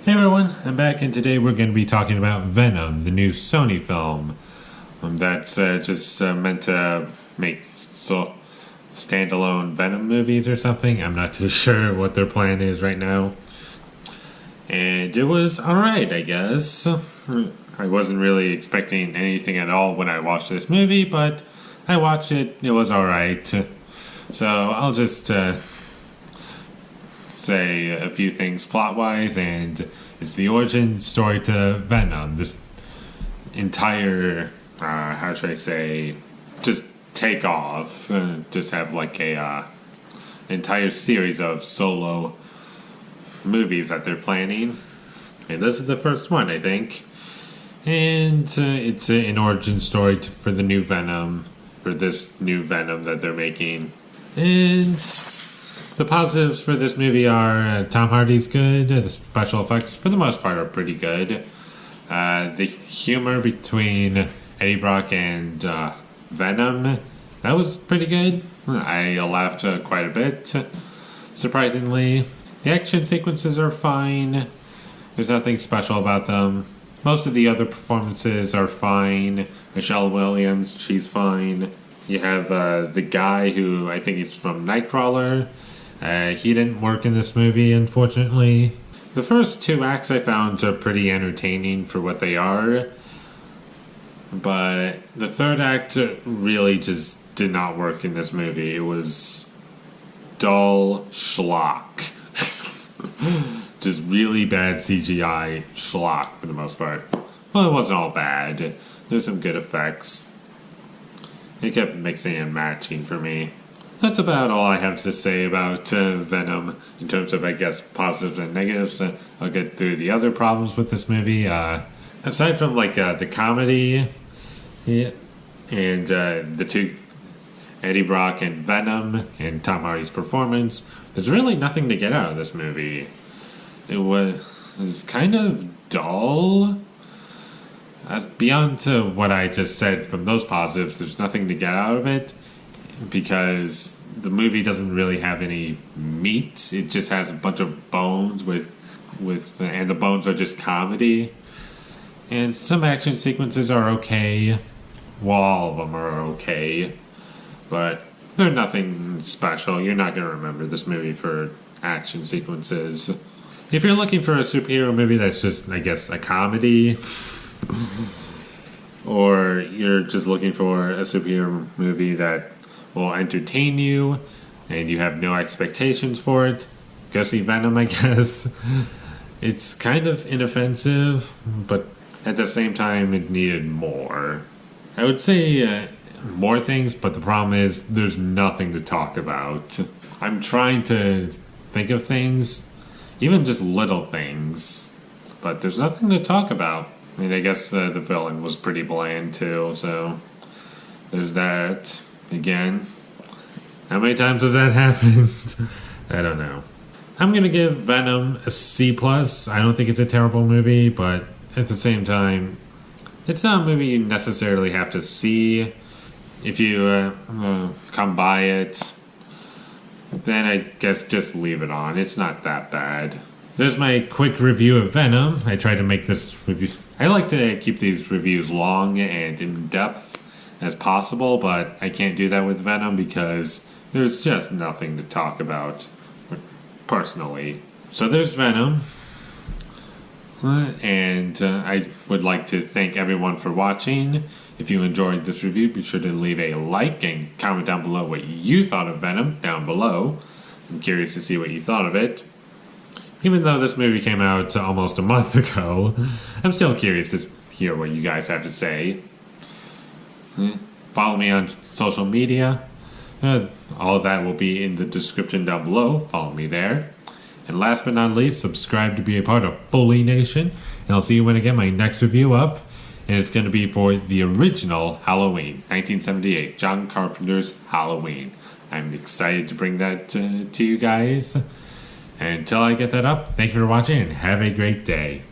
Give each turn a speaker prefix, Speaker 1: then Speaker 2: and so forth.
Speaker 1: Hey everyone, I'm back and today we're going to be talking about Venom, the new Sony film. That's just meant to make standalone Venom movies or something. I'm not too sure what their plan is right now. And it was alright, I guess. I wasn't really expecting anything at all when I watched this movie, but I watched it, it was alright. So I'll just say a few things plot-wise, and it's the origin story to Venom. This entire, how should I say, just take off. Just have like a entire series of solo movies that they're planning. And this is the first one, I think. And it's an origin story for the new Venom, for this new Venom that they're making. And the positives for this movie are Tom Hardy's good, the special effects for the most part are pretty good. The humor between Eddie Brock and Venom, that was pretty good. I laughed quite a bit, surprisingly. The action sequences are fine. There's nothing special about them. Most of the other performances are fine. Michelle Williams, she's fine. You have the guy who I think he's from Nightcrawler. He didn't work in this movie, unfortunately. The first two acts I found pretty entertaining for what they are. But the third act really just did not work in this movie. It was dull schlock. Just really bad CGI schlock for the most part. Well, it wasn't all bad. There's some good effects. It kept mixing and matching for me. That's about all I have to say about Venom in terms of, I guess, positives and negatives. I'll get through the other problems with this movie. Aside from, like, the comedy and the two, Eddie Brock and Venom, and Tom Hardy's performance, there's really nothing to get out of this movie. It was kind of dull. Beyond what I just said from those positives, there's nothing to get out of it. Because the movie doesn't really have any meat. It just has a bunch of bones and the bones are just comedy. And some action sequences are okay. Well, all of them are okay. But they're nothing special. You're not going to remember this movie for action sequences. If you're looking for a superhero movie that's just, I guess, a comedy, or you're just looking for a superhero movie that will entertain you and you have no expectations for it, go see Venom, I guess. It's kind of inoffensive, but at the same time it needed more. I would say more things, but the problem is there's nothing to talk about. I'm trying to think of things, even just little things, but there's nothing to talk about. I mean, I guess the villain was pretty bland too, so there's that. Again, how many times has that happened? I don't know. I'm going to give Venom a C+. I don't think it's a terrible movie, but at the same time, it's not a movie you necessarily have to see. If you come by it, then I guess just leave it on. It's not that bad. There's my quick review of Venom. I tried to make this review. I like to keep these reviews long and in-depth as possible, but I can't do that with Venom because there's just nothing to talk about personally. So there's Venom, and I would like to thank everyone for watching. If you enjoyed this review, be sure to leave a like and comment down below what you thought of Venom down below. I'm curious to see what you thought of it. Even though this movie came out almost a month ago, I'm still curious to hear what you guys have to say. Follow me on social media. All of that will be in the description down below. Follow me there. And last but not least, subscribe to be a part of Foley Nation. And I'll see you when I get my next review up. And it's going to be for the original Halloween, 1978, John Carpenter's Halloween. I'm excited to bring that to you guys. And until I get that up, thank you for watching and have a great day.